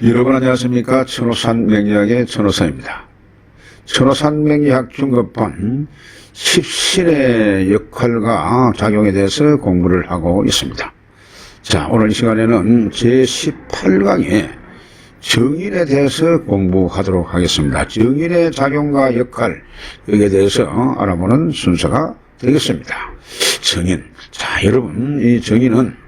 여러분 안녕하십니까. 천호산명리학의 천호사입니다. 천호산명리학 중급반 십신의 역할과 작용에 대해서 공부를 하고 있습니다. 자, 오늘 이 시간에는 제18강의 정인에 대해서 공부하도록 하겠습니다. 정인의 작용과 역할, 여기에 대해서 알아보는 순서가 되겠습니다. 정인. 자, 여러분, 이 정인은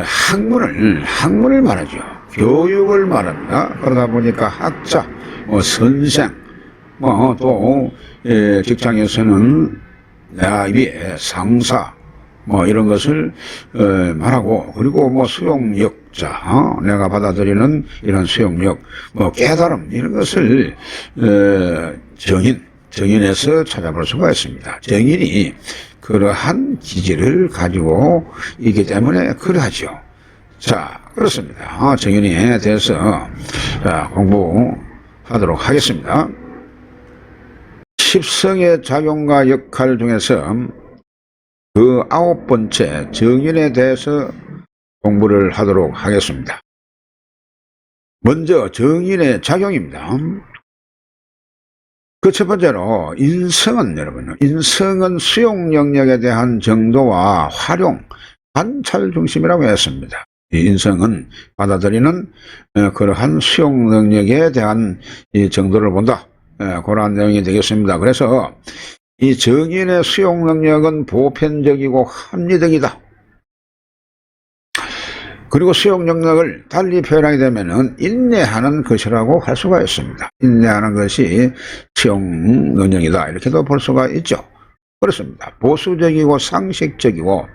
학문을 말하죠. 교육을 말합니다. 그러다 보니까 학자, 선생, 또 직장에서는 나비, 상사, 이런 것을 말하고, 그리고 수용력자, 내가 받아들이는 이런 수용력, 깨달음, 이런 것을 정인에서 찾아볼 수가 있습니다. 정인이 그러한 기질을 가지고 있기 때문에 그러하죠. 자, 그렇습니다. 정인에 대해서 공부하도록 하겠습니다. 십성의 작용과 역할 중에서 그 9번째 정인에 대해서 공부를 하도록 하겠습니다. 먼저 정인의 작용입니다. 그 첫 번째로 인성은 수용 영역에 대한 정도와 활용, 관찰 중심이라고 했습니다. 이 인성은 받아들이는 그러한 수용 능력에 대한 이 정도를 본다. 그러한 내용이 되겠습니다. 그래서 이 정인의 수용 능력은 보편적이고 합리적이다. 그리고 수용 능력을 달리 표현하게 되면은 인내하는 것이라고 할 수가 있습니다. 인내하는 것이 수용 능력이다. 이렇게도 볼 수가 있죠. 그렇습니다. 보수적이고 상식적이고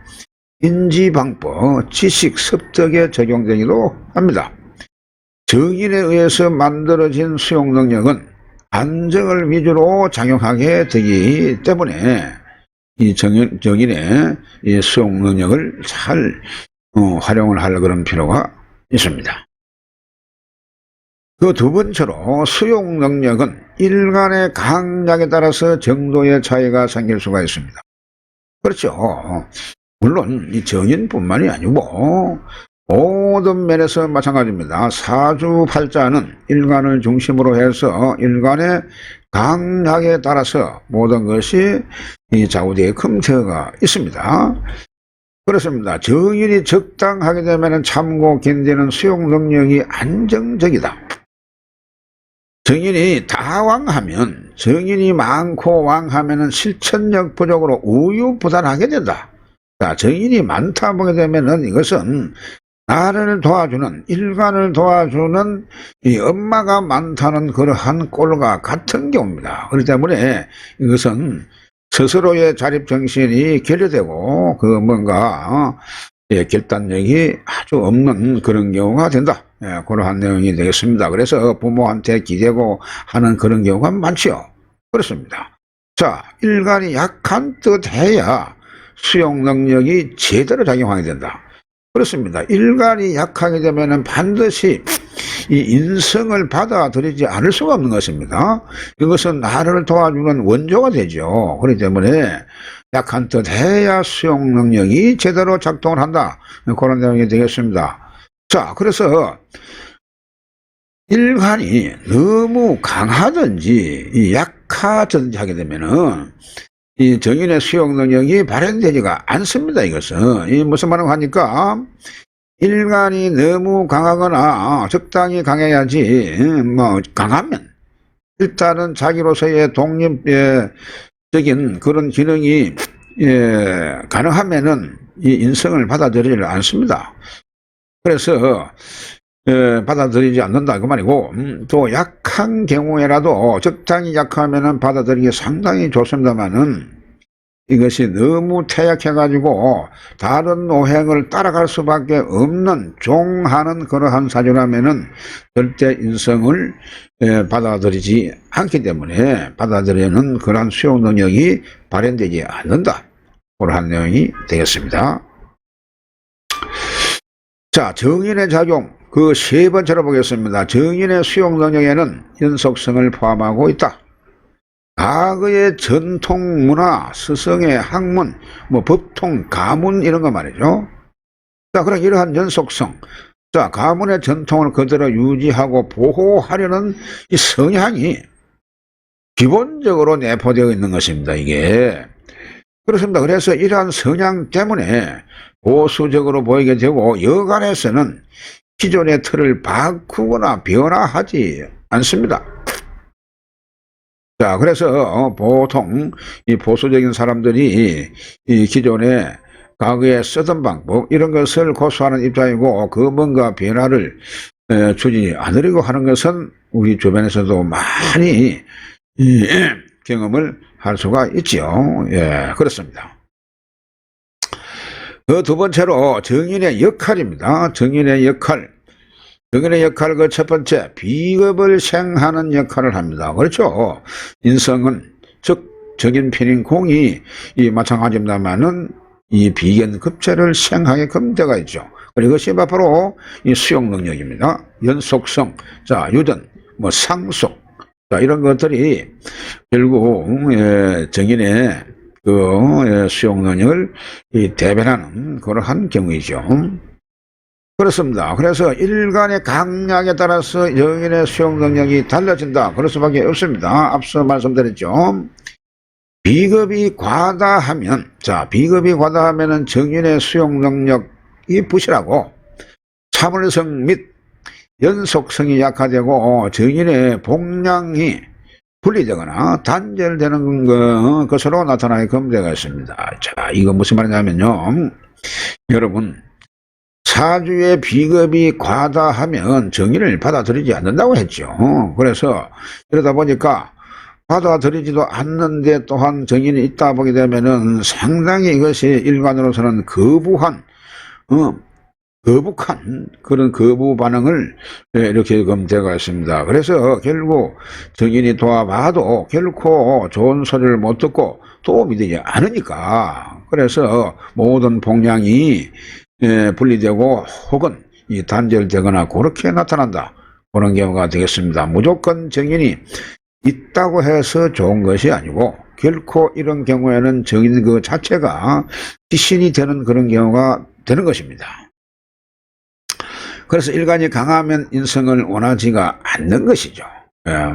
인지방법, 지식, 습득에 적용되기도 합니다. 정인에 의해서 만들어진 수용 능력은 안정을 위주로 작용하게 되기 때문에 이 정인의 이 수용 능력을 잘 활용을 할 그런 필요가 있습니다. 그 두 번째로 수용 능력은 일간의 강약에 따라서 정도의 차이가 생길 수가 있습니다. 그렇죠. 물론 이 정인뿐만이 아니고 모든 면에서 마찬가지입니다. 사주팔자는 일간을 중심으로 해서 일간의 강약에 따라서 모든 것이 이 좌우대에 금처가 있습니다. 그렇습니다. 정인이 적당하게 되면 참고 견디는 수용 능력이 안정적이다. 정인이 다왕하면, 정인이 많고 왕하면 실천력 부족으로 우유부단하게 된다. 자, 정인이 많다 보게 되면 이것은 나를 도와주는, 일간을 도와주는 이 엄마가 많다는 그러한 꼴과 같은 경우입니다. 그렇기 때문에 이것은 스스로의 자립정신이 결여되고 결단력이 아주 없는 그런 경우가 된다. 그러한 내용이 되겠습니다. 그래서 부모한테 기대고 하는 그런 경우가 많죠. 그렇습니다. 자, 일간이 약한 듯 해야 수용 능력이 제대로 작용하게 된다. 그렇습니다. 일간이 약하게 되면 반드시 이 인성을 받아들이지 않을 수가 없는 것입니다. 이것은 나를 도와주는 원조가 되죠. 그렇기 때문에 약한 듯 해야 수용 능력이 제대로 작동을 한다. 그런 내용이 되겠습니다. 자, 그래서 일간이 너무 강하든지 약하든지 하게 되면은 이 정인의 수용 능력이 발현되지가 않습니다. 이것은 이 무슨 말을 하니까 일간이 너무 강하거나 적당히 강해야지 강하면 일단은 자기로서의 독립적인 그런 기능이 가능하면은 이 인성을 받아들이지 않습니다. 그래서 받아들이지 않는다 그 말이고, 또 약한 경우에라도 적당히 약하면은 받아들이기 상당히 좋습니다만은 이것이 너무 퇴약해가지고 다른 오행을 따라갈 수밖에 없는 종하는 그러한 사주라면은 절대 인성을 받아들이지 않기 때문에 받아들이는 그러한 수용 능력이 발현되지 않는다. 그러한 내용이 되겠습니다. 자, 정인의 작용. 그 세 번째로 보겠습니다. 정인의 수용 능력에는 연속성을 포함하고 있다. 과거의 전통 문화, 스승의 학문, 법통, 가문 이런 거 말이죠. 자, 그럼 이러한 연속성, 자, 가문의 전통을 그대로 유지하고 보호하려는 이 성향이 기본적으로 내포되어 있는 것입니다, 이게. 그렇습니다. 그래서 이러한 성향 때문에 보수적으로 보이게 되고, 여간에서는 기존의 틀을 바꾸거나 변화하지 않습니다. 자, 그래서 보통 이 보수적인 사람들이 이 기존에 과거에 쓰던 방법 이런 것을 고수하는 입장이고, 그 뭔가 변화를 주지 않으려고 하는 것은 우리 주변에서도 많이 경험을 할 수가 있죠. 예, 그렇습니다. 그 두 번째로 정인의 역할입니다. 정인의 역할. 정인의 역할 그 첫 번째, 비겁을 생하는 역할을 합니다. 그렇죠. 인성은, 즉 정인 편인 공이 이 마찬가지입니다만은 이 비견급체를 생하게끔 되어 있죠. 그리고 이것이 바로 이 수용 능력입니다. 연속성, 자 유전, 뭐 상속, 자 이런 것들이 결국 정인의 그 수용 능력을 대변하는 그러한 경우이죠. 그렇습니다. 그래서 일간의 강약에 따라서 정인의 수용 능력이 달라진다. 그럴 수밖에 없습니다. 앞서 말씀드렸죠. 비겁이 과다하면, 자, 비겁이 과다하면은 정인의 수용 능력이 부실하고 참을성 및 연속성이 약화되고 정인의 복량이 분리되거나 단절되는 것으로 나타나게끔 되어 있습니다. 자, 이거 무슨 말이냐면요. 여러분, 사주의 비겁이 과다하면 정인을 받아들이지 않는다고 했죠. 그래서 이러다 보니까 받아들이지도 않는데 또한 정인이 있다 보게 되면은 상당히 이것이 일관으로서는 거북한 그런 거부 반응을 이렇게 되어 있습니다. 그래서 결국 정인이 도와봐도 결코 좋은 소리를 못 듣고 또 믿지 않으니까, 그래서 모든 복량이 분리되고 혹은 이 단절되거나 그렇게 나타난다. 그런 경우가 되겠습니다. 무조건 정인이 있다고 해서 좋은 것이 아니고 결코 이런 경우에는 정인 그 자체가 시신이 되는 그런 경우가 되는 것입니다. 그래서 일간이 강하면 인성을 원하지가 않는 것이죠.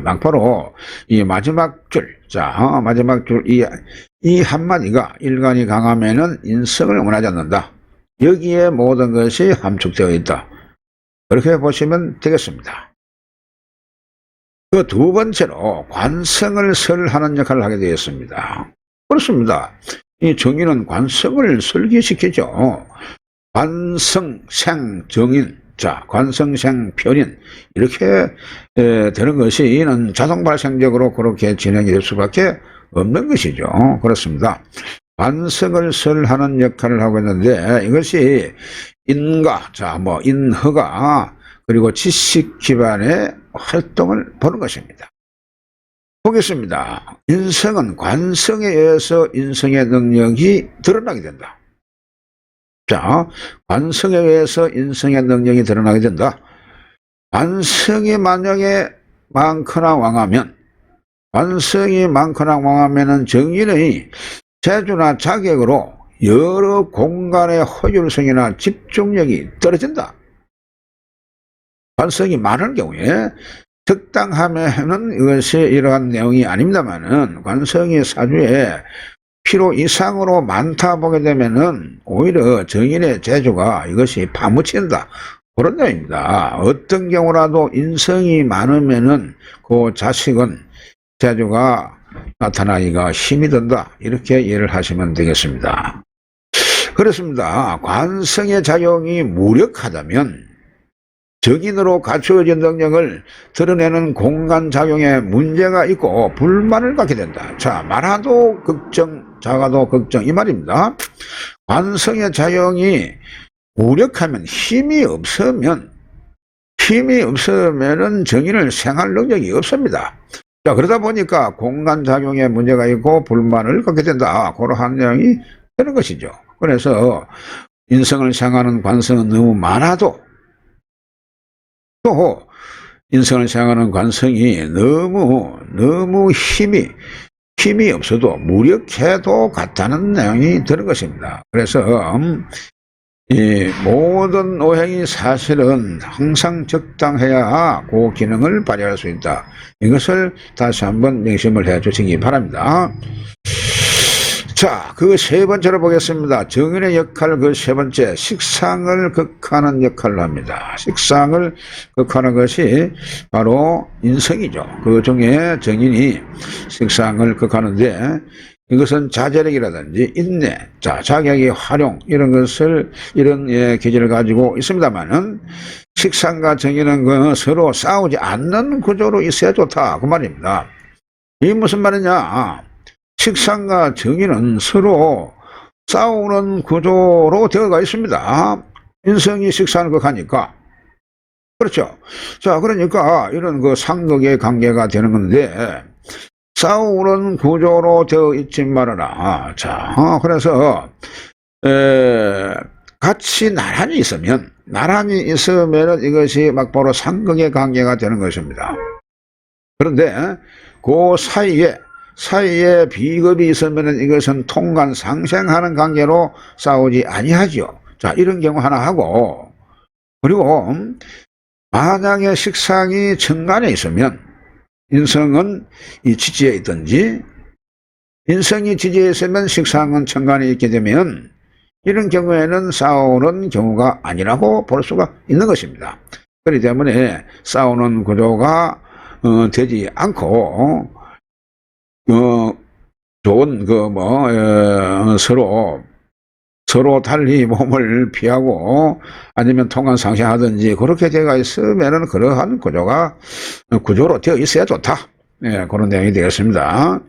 막바로 이 마지막 줄, 자 마지막 줄 이 한마디가 일간이 강하면은 인성을 원하지 않는다. 여기에 모든 것이 함축되어 있다. 그렇게 보시면 되겠습니다. 그 두 번째로 관성을 설하는 역할을 하게 되었습니다. 그렇습니다. 이 정인은 관성을 설계시키죠. 관성생 정인, 자 관성생 편인, 이렇게 되는 것이 이는 자동 발생적으로 그렇게 진행이 될 수밖에 없는 것이죠. 그렇습니다. 관성을 설하는 역할을 하고 있는데, 이것이 인가, 자 뭐 인허가, 그리고 지식 기반의 활동을 보는 것입니다. 보겠습니다. 인성은 관성에 의해서 인성의 능력이 드러나게 된다. 자, 관성에 의해서 인성의 능력이 드러나게 된다. 관성이 만약에 많거나 왕하면, 관성이 많거나 왕하면은 정인의 재주나 자격으로 여러 공간의 효율성이나 집중력이 떨어진다. 관성이 많은 경우에, 적당하면은 이것이 이러한 내용이 아닙니다만은 관성이 사주에 필요 이상으로 많다 보게 되면은 오히려 정인의 재주가 이것이 파묻힌다. 그런 내용입니다. 어떤 경우라도 인성이 많으면은 그 자식은 재주가 나타나기가 힘이 든다. 이렇게 이해를 하시면 되겠습니다. 그렇습니다. 관성의 작용이 무력하다면 정인으로 갖추어진 능력을 드러내는 공간작용에 문제가 있고 불만을 갖게 된다. 자, 많아도 걱정, 작아도 걱정, 이 말입니다. 관성의 작용이 무력하면, 힘이 없으면은 정인을 생할 능력이 없습니다. 자, 그러다 보니까 공간작용에 문제가 있고 불만을 갖게 된다. 그러한 내용이 되는 것이죠. 그래서 인성을 생하는 관성은 너무 많아도, 또 인성을 생각하는 관성이 너무 힘이 없어도 무력해도 같다는 내용이 되는 것입니다. 그래서 이 모든 오행이 사실은 항상 적당해야 그 기능을 발휘할 수 있다. 이것을 다시 한번 명심을 해 주시기 바랍니다. 자, 그 세 번째로 보겠습니다. 정인의 역할 그 세 번째, 식상을 극하는 역할을 합니다. 식상을 극하는 것이 바로 인성이죠. 그 중에 정인이 식상을 극하는데 이것은 자제력이라든지 인내, 자, 자격의 활용 이런 것을 이런 기질을 가지고 있습니다만은 식상과 정인은 그 서로 싸우지 않는 구조로 있어야 좋다 그 말입니다. 이게 무슨 말이냐? 식상과 정인은 서로 싸우는 구조로 되어가 있습니다. 인성이 식상을 극하니까. 그렇죠. 자, 그러니까 이런 그 상극의 관계가 되는 건데 싸우는 구조로 되어 있지 말아라. 자, 그래서 같이 나란히 있으면 이것이 막 바로 상극의 관계가 되는 것입니다. 그런데 그 사이에 비겁이 있으면 이것은 통관상생하는 관계로 싸우지 아니하죠. 자, 이런 경우 하나 하고, 그리고 만약에 식상이 천간에 있으면 인성은 이 지지에 있든지 인성이 지지에 있으면 식상은 천간에 있게 되면 이런 경우에는 싸우는 경우가 아니라고 볼 수가 있는 것입니다. 그렇기 때문에 싸우는 구조가 되지 않고 좋은 서로 달리 몸을 피하고 아니면 통관상생하든지 그렇게 되어 있으면은 그러한 구조로 되어 있어야 좋다. 예, 그런 내용이 되겠습니다.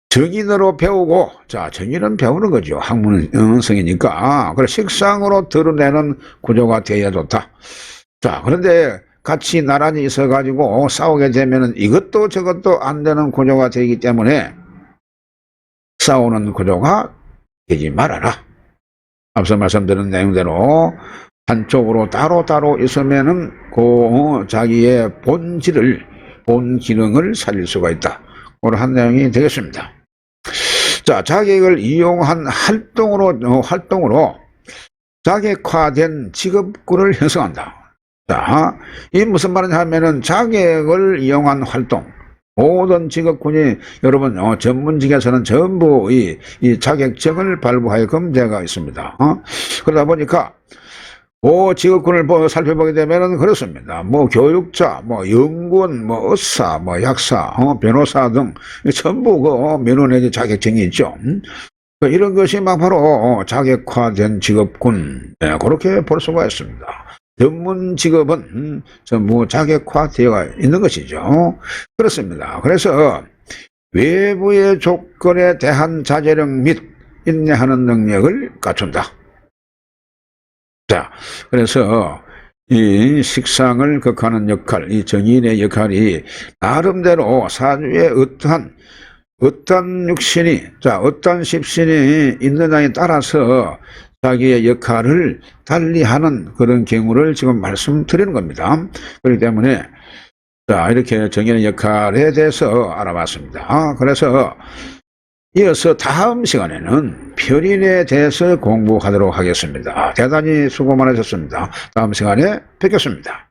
정인으로 배우고, 자, 정인은 배우는 거죠. 학문성이니까. 그래, 식상으로 드러내는 구조가 되어야 좋다. 자, 그런데 같이 나란히 있어가지고 싸우게 되면은 이것도 저것도 안 되는 구조가 되기 때문에 싸우는 구조가 되지 말아라. 앞서 말씀드린 내용대로 한쪽으로 따로 있으면은 그 자기의 본 기능을 살릴 수가 있다. 그런 내용이 되겠습니다. 자, 자격을 이용한 활동으로 자격화된 직업군을 형성한다. 자, 이 무슨 말이냐 하면은 자격을 이용한 활동. 모든 직업군이 여러분 전문직에서는 전부 이 자격증을 발부하여금 되어 있습니다. 그러다 보니까 그 직업군을 살펴보게 되면은 그렇습니다. 뭐 교육자, 뭐 연구원, 뭐 의사, 뭐 약사, 변호사 등 전부 그 면허 내지 자격증이 있죠. 이런 것이 막 바로 자격화된 직업군, 그렇게 볼 수가 있습니다. 전문 직업은 전부 자격화되어 있는 것이죠. 그렇습니다. 그래서 외부의 조건에 대한 자제력 및 인내하는 능력을 갖춘다. 자, 그래서 이 식상을 극하는 역할, 이 정인의 역할이 나름대로 사주에 어떤 육신이, 자, 어떤 십신이 있느냐에 따라서 자기의 역할을 달리하는 그런 경우를 지금 말씀드리는 겁니다. 그렇기 때문에 자, 이렇게 정인의 역할에 대해서 알아봤습니다. 그래서 이어서 다음 시간에는 편인에 대해서 공부하도록 하겠습니다. 대단히 수고 많으셨습니다. 다음 시간에 뵙겠습니다.